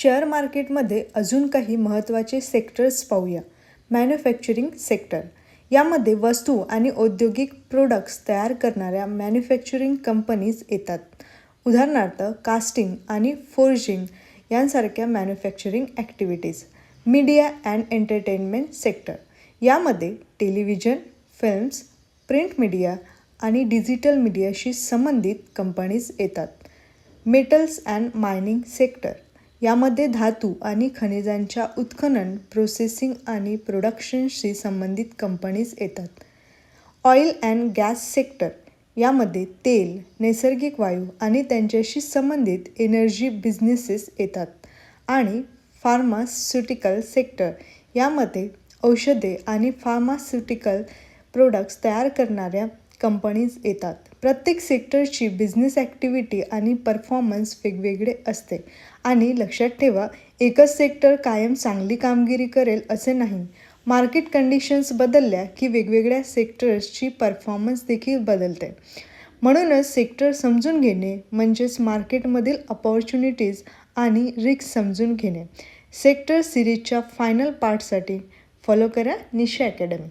Share मार्केटमध्ये अजून काही महत्त्वाचे सेक्टर्स पाहूया. मॅन्युफॅक्चरिंग सेक्टर यामध्ये वस्तू आणि औद्योगिक प्रोडक्ट्स तयार करणाऱ्या मॅन्युफॅक्चरिंग कंपनीज येतात. उदाहरणार्थ कास्टिंग आणि फोर्जिंग यांसारख्या manufacturing activities. Media and entertainment sector यामध्ये टेलिव्हिजन, फिल्म्स, प्रिंट मीडिया आणि डिजिटल मीडियाशी संबंधित कंपनीज येतात. मेटल्स अँड मायनिंग सेक्टर यामध्ये धातू आणि खनिजांच्या उत्खनन, प्रोसेसिंग आणि प्रोडक्शनशी संबंधित कंपनीज येतात. ऑइल अँड गॅस सेक्टर यामध्ये तेल, नैसर्गिक वायू आणि त्यांच्याशी संबंधित एनर्जी बिझनेसेस येतात. आणि फार्मास्युटिकल सेक्टर यामध्ये औषधे आणि फार्मास्युटिकल प्रोडक्ट्स तयार करणाऱ्या कंपनीज येतात. प्रत्येक सेक्टरची बिझनेस ॲक्टिव्हिटी आणि परफॉर्मन्स वेगवेगळे असते आणि लक्षात ठेवा, एकच सेक्टर कायम चांगली कामगिरी करेल असे नाही. मार्केट कंडिशन्स बदलल्या की वेगवेगळ्या सेक्टर्सची परफॉर्मन्स देखील बदलते. म्हणूनच सेक्टर समजून घेणे म्हणजेच मार्केटमधील अपॉर्च्युनिटीज आणि रिस्क समजून घेणे. सेक्टर सिरीजच्या फायनल पार्टसाठी फॉलो करा निशा अकॅडमी.